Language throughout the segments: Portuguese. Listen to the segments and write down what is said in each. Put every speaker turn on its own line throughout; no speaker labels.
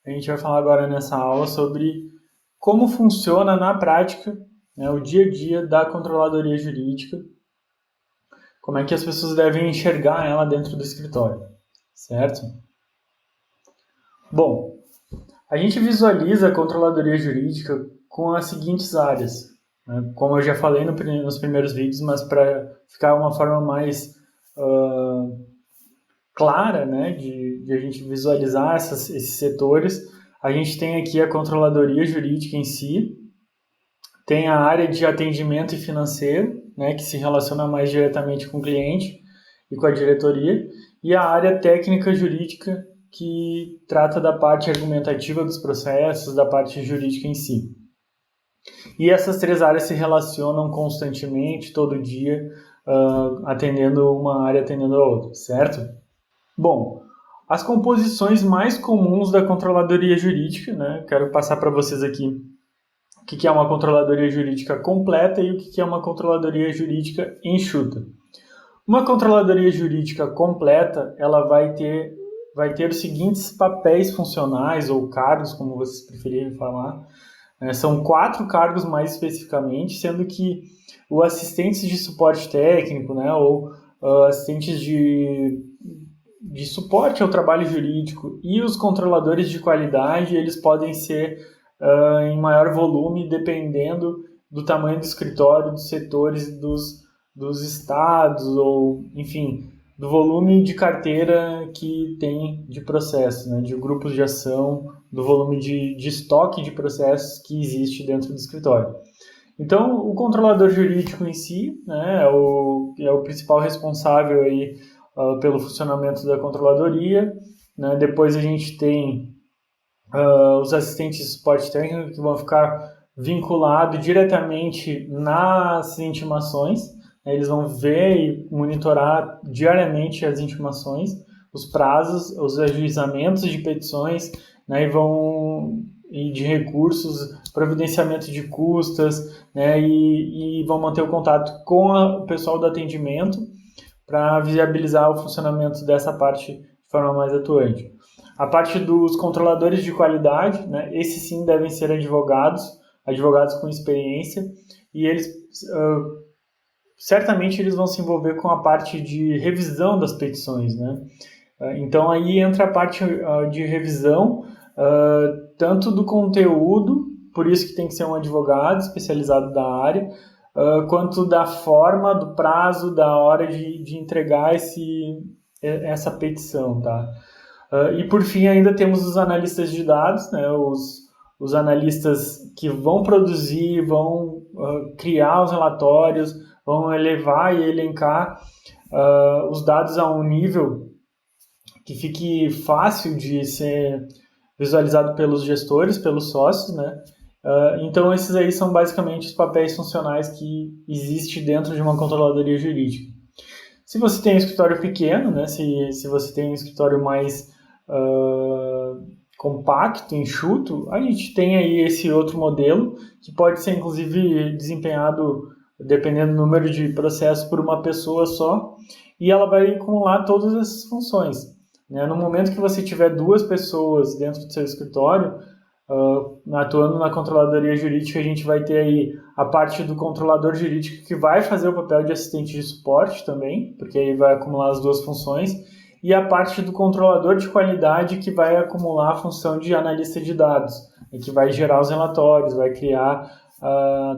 A gente vai falar agora nessa aula sobre como funciona na prática, né, o dia a dia da controladoria jurídica, como é que as pessoas devem enxergar ela dentro do escritório, certo? Bom, a gente visualiza a controladoria jurídica com as seguintes áreas, né? Como eu já falei nos primeiros vídeos, mas para ficar uma forma mais clara, né, de a gente visualizar esses setores, a gente tem aqui a controladoria jurídica em si, tem a área de atendimento e financeiro, né, que se relaciona mais diretamente com o cliente e com a diretoria, e a área técnica jurídica, que trata da parte argumentativa dos processos, da parte jurídica em si. E essas três áreas se relacionam constantemente, todo dia, atendendo uma área, atendendo a outra, certo? Bom, as composições mais comuns da controladoria jurídica, né? Quero passar para vocês aqui o que é uma controladoria jurídica completa e o que é uma controladoria jurídica enxuta. Uma controladoria jurídica completa, ela vai ter os seguintes papéis funcionais ou cargos, como vocês preferirem falar. São 4 cargos mais especificamente, sendo que o assistente de suporte técnico, né, ou assistentes de suporte ao trabalho jurídico e os controladores de qualidade, eles podem ser em maior volume, dependendo do tamanho do escritório, dos setores, dos estados, ou, enfim, do volume de carteira que tem de processo, né, de grupos de ação, do volume de estoque de processos que existe dentro do escritório. Então, o controlador jurídico em si, né, é o principal responsável aí, pelo funcionamento da controladoria, né? Depois a gente tem os assistentes de suporte técnico que vão ficar vinculados diretamente nas intimações, né? Eles vão ver e monitorar diariamente as intimações, os prazos, os ajuizamentos de petições, né? E de recursos, providenciamento de custas, né? E vão manter o contato com o pessoal do atendimento para viabilizar o funcionamento dessa parte de forma mais atuante. A parte dos controladores de qualidade, né, esses sim devem ser advogados com experiência, e eles certamente eles vão se envolver com a parte de revisão das petições, né? Então aí entra a parte de revisão, tanto do conteúdo, por isso que tem que ser um advogado especializado da área, quanto da forma, do prazo, da hora de entregar essa petição, tá? E por fim ainda temos os analistas de dados, né? Os analistas que vão produzir, vão criar os relatórios, vão elevar e elencar os dados a um nível que fique fácil de ser visualizado pelos gestores, pelos sócios, né? Então esses aí são basicamente os papéis funcionais que existem dentro de uma controladoria jurídica. Se você tem um escritório pequeno, né? Se você tem um escritório mais compacto, enxuto, a gente tem aí esse outro modelo que pode ser inclusive desempenhado, dependendo do número de processos, por uma pessoa só, e ela vai acumular todas essas funções, né? No momento que você tiver 2 pessoas dentro do seu escritório, atuando na controladoria jurídica, a gente vai ter aí a parte do controlador jurídico que vai fazer o papel de assistente de suporte também, porque aí vai acumular as 2 funções, e a parte do controlador de qualidade que vai acumular a função de analista de dados, e que vai gerar os relatórios, vai criar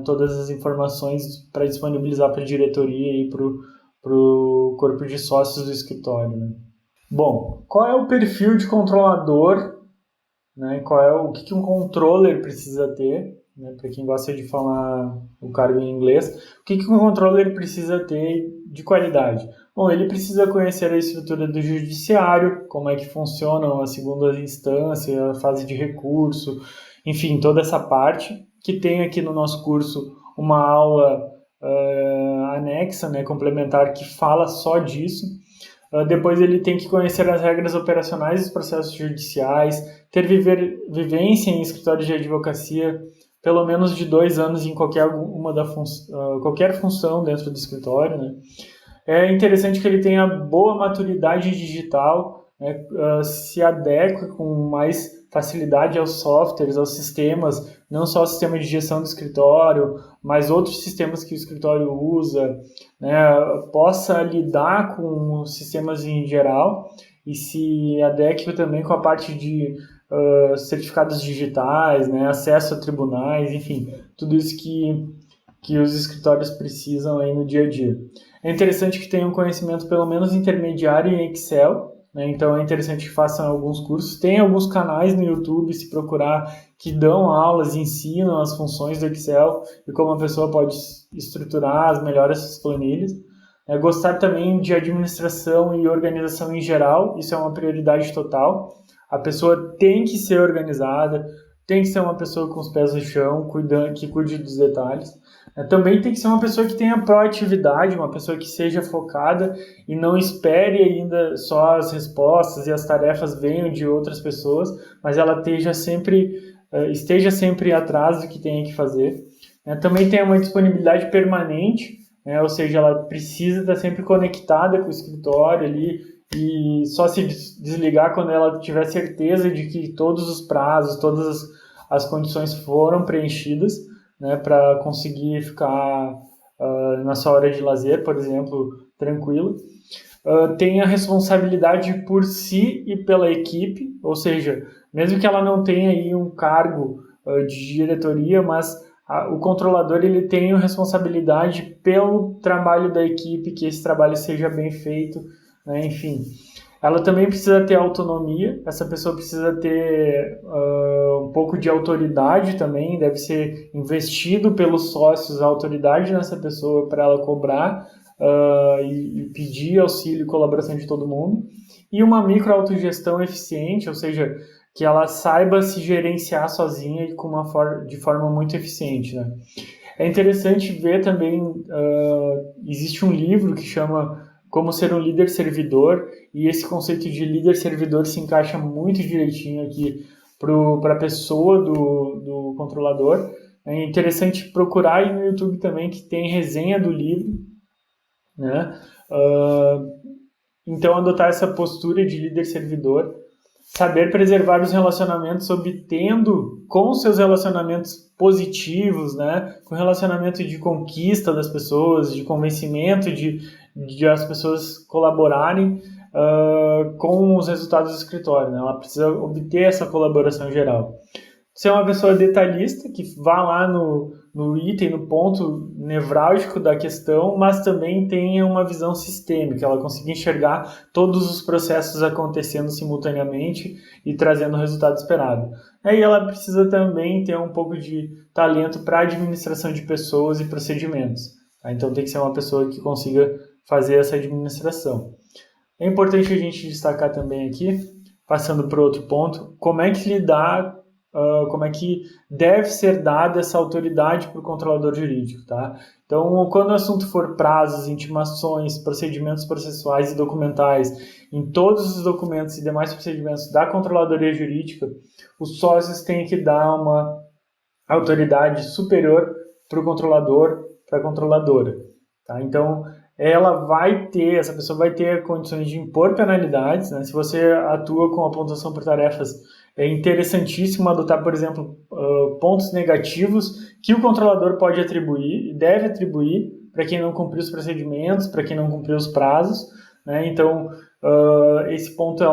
todas as informações para disponibilizar para a diretoria e para o corpo de sócios do escritório, né? Bom, qual é o perfil de controlador, né? O que um controller precisa ter, né? Para quem gosta de falar o cargo em inglês, o que um controller precisa ter de qualidade? Bom, ele precisa conhecer a estrutura do judiciário, como é que funcionam a segunda instância, a fase de recurso, enfim, toda essa parte, que tem aqui no nosso curso uma aula anexa, né, complementar, que fala só disso. Depois ele tem que conhecer as regras operacionais dos processos judiciais, ter vivência em escritório de advocacia, pelo menos de 2 anos em qualquer função dentro do escritório, né? É interessante que ele tenha boa maturidade digital, né, se adeque com mais facilidade aos softwares, aos sistemas, não só o sistema de gestão do escritório, mas outros sistemas que o escritório usa, né, possa lidar com os sistemas em geral e se adeque também com a parte de certificados digitais, né, acesso a tribunais, enfim, tudo isso que os escritórios precisam aí no dia a dia. É interessante que tenham conhecimento pelo menos intermediário em Excel, né? Então é interessante que façam alguns cursos. Tem alguns canais no YouTube, se procurar, que dão aulas, ensinam as funções do Excel e como a pessoa pode estruturar melhor essas planilhas. Gostar também de administração e organização em geral, isso é uma prioridade total. A pessoa tem que ser organizada, tem que ser uma pessoa com os pés no chão, que cuide dos detalhes. Também tem que ser uma pessoa que tenha proatividade, uma pessoa que seja focada e não espere ainda só as respostas e as tarefas venham de outras pessoas, mas ela esteja sempre atrás do que tem que fazer. Também tem uma disponibilidade permanente, ou seja, ela precisa estar sempre conectada com o escritório ali e só se desligar quando ela tiver certeza de que todos os prazos, todas as condições foram preenchidas, né, para conseguir ficar na sua hora de lazer, por exemplo, tranquilo. Tem a responsabilidade por si e pela equipe, ou seja, mesmo que ela não tenha aí um cargo de diretoria, mas o controlador ele tem a responsabilidade pelo trabalho da equipe, que esse trabalho seja bem feito, né, enfim. Ela também precisa ter autonomia, essa pessoa precisa ter um pouco de autoridade também, deve ser investido pelos sócios a autoridade nessa pessoa para ela cobrar e pedir auxílio e colaboração de todo mundo. E uma micro-autogestão eficiente, ou seja, que ela saiba se gerenciar sozinha e de forma muito eficiente, né? É interessante ver também, existe um livro que chama Como Ser um Líder Servidor, e esse conceito de líder servidor se encaixa muito direitinho aqui para a pessoa do controlador. É interessante procurar aí no YouTube também, que tem resenha do livro, né? Então, adotar essa postura de líder servidor, saber preservar os relacionamentos, obtendo com seus relacionamentos positivos, né? Com relacionamento de conquista das pessoas, de convencimento, de as pessoas colaborarem com os resultados do escritório, né? Ela precisa obter essa colaboração geral. Ser uma pessoa detalhista, que vá lá no item, no ponto nevrálgico da questão, mas também tenha uma visão sistêmica, ela consiga enxergar todos os processos acontecendo simultaneamente e trazendo o resultado esperado. Aí ela precisa também ter um pouco de talento para administração de pessoas e procedimentos. Tá? Então tem que ser uma pessoa que consiga fazer essa administração. É importante a gente destacar também aqui, passando para outro ponto, como é que deve ser dada essa autoridade para o controlador jurídico, tá? Então, quando o assunto for prazos, intimações, procedimentos processuais e documentais, em todos os documentos e demais procedimentos da controladoria jurídica, os sócios têm que dar uma autoridade superior para o controlador, para a controladora, tá? Então, essa pessoa vai ter condições de impor penalidades, né? Se você atua com a pontuação por tarefas, é interessantíssimo adotar, por exemplo, pontos negativos que o controlador pode atribuir e deve atribuir para quem não cumpriu os procedimentos, para quem não cumpriu os prazos, né? Então, esse ponto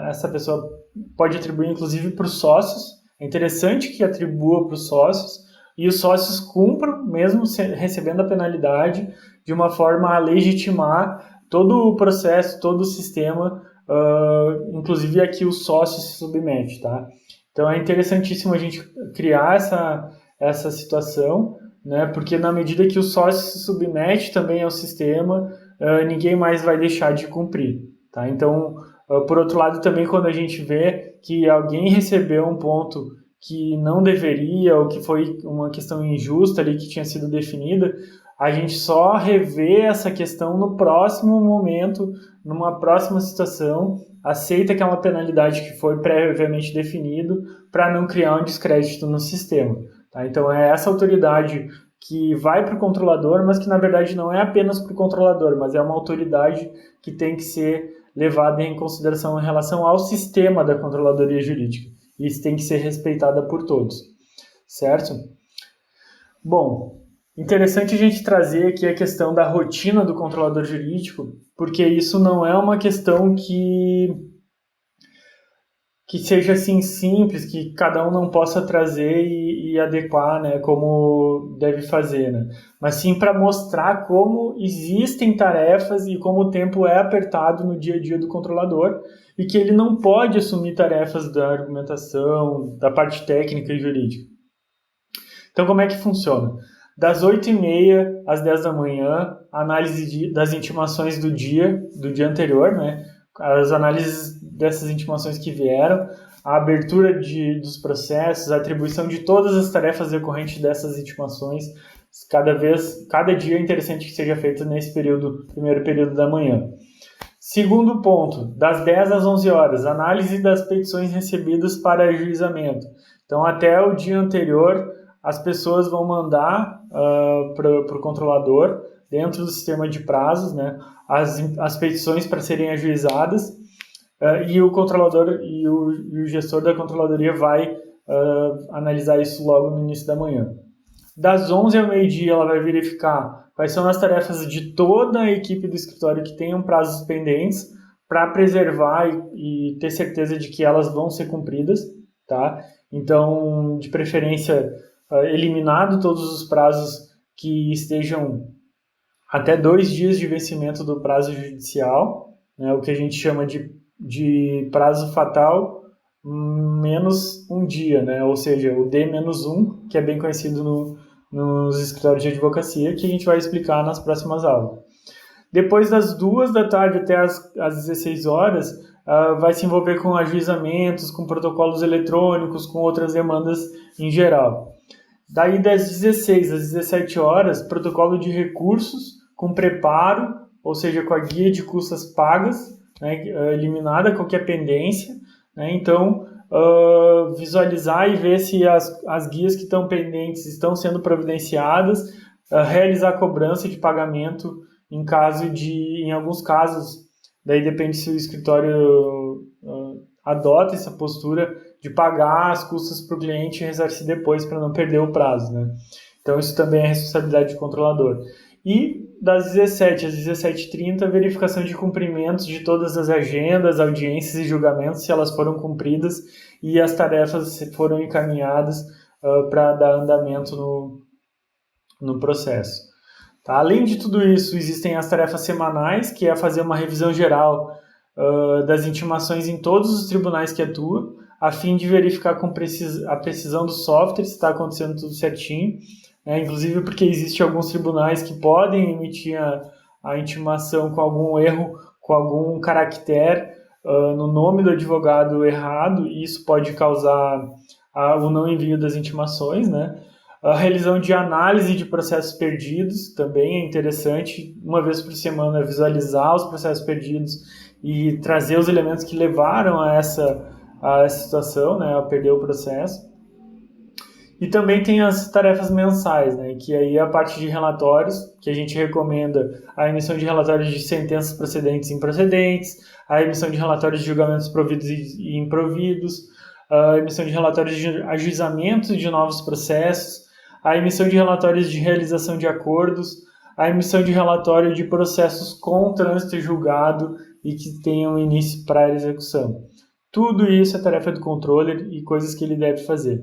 essa pessoa pode atribuir inclusive para os sócios. É interessante que atribua para os sócios e os sócios cumpram, mesmo recebendo a penalidade, de uma forma a legitimar todo o processo, todo o sistema, inclusive aqui o sócio se submete, tá? Então é interessantíssimo a gente criar essa situação, né? Porque na medida que o sócio se submete também ao sistema, ninguém mais vai deixar de cumprir, tá? Então, por outro lado, também quando a gente vê que alguém recebeu um ponto que não deveria, ou que foi uma questão injusta ali que tinha sido definida, a gente só revê essa questão no próximo momento, numa próxima situação, aceita aquela penalidade que foi previamente definido para não criar um descrédito no sistema. Tá? Então é essa autoridade que vai para o controlador, mas que na verdade não é apenas para o controlador, mas é uma autoridade que tem que ser levada em consideração em relação ao sistema da controladoria jurídica. e isso tem que ser respeitada por todos, certo? Bom, interessante a gente trazer aqui a questão da rotina do controlador jurídico, porque isso não é uma questão que seja assim simples, que cada um não possa trazer e adequar, né, como deve fazer, né? Mas sim para mostrar como existem tarefas e como o tempo é apertado no dia a dia do controlador e que ele não pode assumir tarefas da argumentação, da parte técnica e jurídica. Então, como é que funciona? Das 8h30 às 10 da manhã, análise das intimações do dia anterior, né? As análises dessas intimações que vieram, a abertura dos processos, a atribuição de todas as tarefas decorrentes dessas intimações. Cada dia é interessante que seja feito nesse primeiro período da manhã. Segundo ponto, das 10 às 11 horas, análise das petições recebidas para ajuizamento. Então, até o dia anterior, as pessoas vão mandar para o controlador, dentro do sistema de prazos, né, as petições para serem ajuizadas, e o controlador e o gestor da controladoria vai analisar isso logo no início da manhã. Das 11 ao meio-dia, ela vai verificar quais são as tarefas de toda a equipe do escritório que tenham prazos pendentes para preservar e ter certeza de que elas vão ser cumpridas, tá? Então, de preferência, eliminado todos os prazos que estejam até 2 dias de vencimento do prazo judicial, né, o que a gente chama de prazo fatal menos um dia, né, ou seja, o D-1, que é bem conhecido nos escritórios de advocacia, que a gente vai explicar nas próximas aulas. Depois das 2 da tarde até às 16 horas, vai se envolver com ajuizamentos, com protocolos eletrônicos, com outras demandas em geral. Daí das 16 às 17 horas, protocolo de recursos com preparo, ou seja, com a guia de custas pagas, né, eliminada qualquer pendência, né, então visualizar e ver se as guias que estão pendentes estão sendo providenciadas, realizar cobrança de pagamento em alguns casos, daí depende se o escritório adota essa postura de pagar as custas para o cliente e ressarcir depois para não perder o prazo, né? Então isso também é responsabilidade do controlador. E das 17 às 17h30, verificação de cumprimentos de todas as agendas, audiências e julgamentos, se elas foram cumpridas e as tarefas foram encaminhadas para dar andamento no processo. Tá? Além de tudo isso, existem as tarefas semanais, que é fazer uma revisão geral das intimações em todos os tribunais que atua, a fim de verificar com a precisão do software se está acontecendo tudo certinho, né? Inclusive porque existem alguns tribunais que podem emitir a intimação com algum erro, com algum caractere no nome do advogado errado, e isso pode causar o não envio das intimações, né? A realização de análise de processos perdidos também é interessante, uma vez por semana visualizar os processos perdidos e trazer os elementos que levaram a essa situação, né, a perder o processo. E também tem as tarefas mensais, né, que aí é a parte de relatórios, que a gente recomenda a emissão de relatórios de sentenças procedentes e improcedentes, a emissão de relatórios de julgamentos providos e improvidos, a emissão de relatórios de ajuizamento de novos processos, a emissão de relatórios de realização de acordos, a emissão de relatório de processos com trânsito julgado e que tenham início para execução. Tudo isso é tarefa do controller e coisas que ele deve fazer.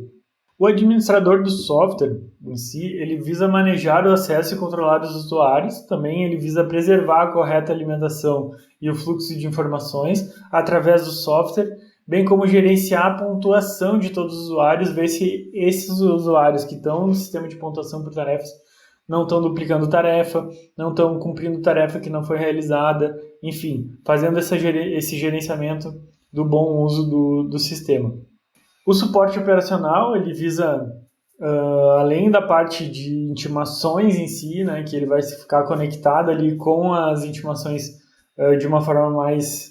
O administrador do software em si, ele visa manejar o acesso e controlar os usuários, também ele visa preservar a correta alimentação e o fluxo de informações através do software, bem como gerenciar a pontuação de todos os usuários, ver se esses usuários que estão no sistema de pontuação por tarefas não estão duplicando tarefa, não estão cumprindo tarefa que não foi realizada, enfim, fazendo esse gerenciamento do bom uso do sistema. O suporte operacional, ele visa, além da parte de intimações em si, né, que ele vai ficar conectado ali com as intimações de uma forma mais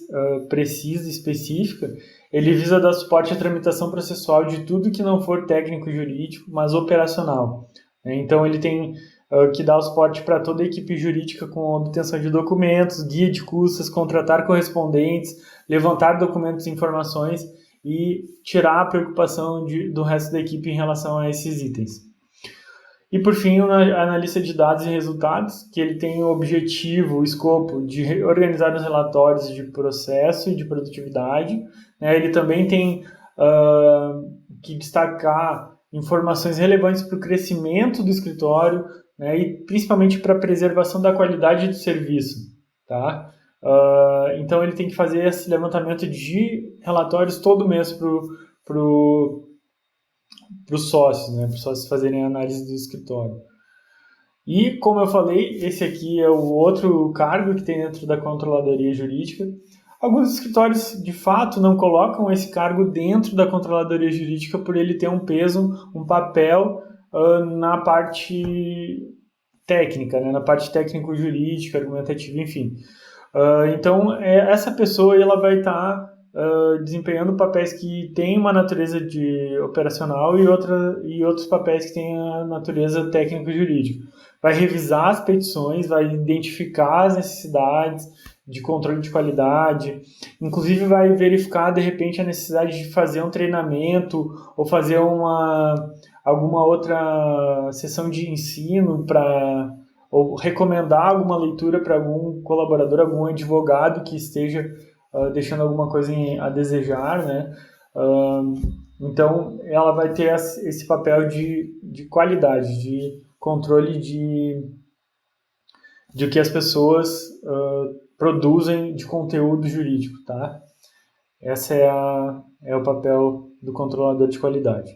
precisa e específica, ele visa dar suporte à tramitação processual de tudo que não for técnico e jurídico, mas operacional. Então, ele tem que dar o suporte para toda a equipe jurídica com obtenção de documentos, guia de custas, contratar correspondentes, levantar documentos e informações e tirar a preocupação do resto da equipe em relação a esses itens. E por fim, o analista de dados e resultados, que ele tem o objetivo, o escopo de organizar os relatórios de processo e de produtividade, né? Ele também tem que destacar informações relevantes para o crescimento do escritório, né? E principalmente para a preservação da qualidade do serviço, tá? Então ele tem que fazer esse levantamento de relatórios todo mês para os sócios, né? Para os sócios fazerem a análise do escritório. E, como eu falei, esse aqui é o outro cargo que tem dentro da controladoria jurídica. Alguns escritórios, de fato, não colocam esse cargo dentro da controladoria jurídica por ele ter um peso, um papel na parte técnica, né? Na parte técnico-jurídica, argumentativa, enfim. Então, essa pessoa ela vai estar desempenhando papéis que têm uma natureza de operacional e outros papéis que têm a natureza técnico-jurídica. Vai revisar as petições, vai identificar as necessidades de controle de qualidade, inclusive vai verificar, de repente, a necessidade de fazer um treinamento ou fazer alguma outra sessão de ensino ou recomendar alguma leitura para algum colaborador, algum advogado que esteja deixando alguma coisa a desejar, né? Então, ela vai ter esse papel de qualidade, de controle de que as pessoas produzem de conteúdo jurídico, tá? Esse é o papel do controlador de qualidade.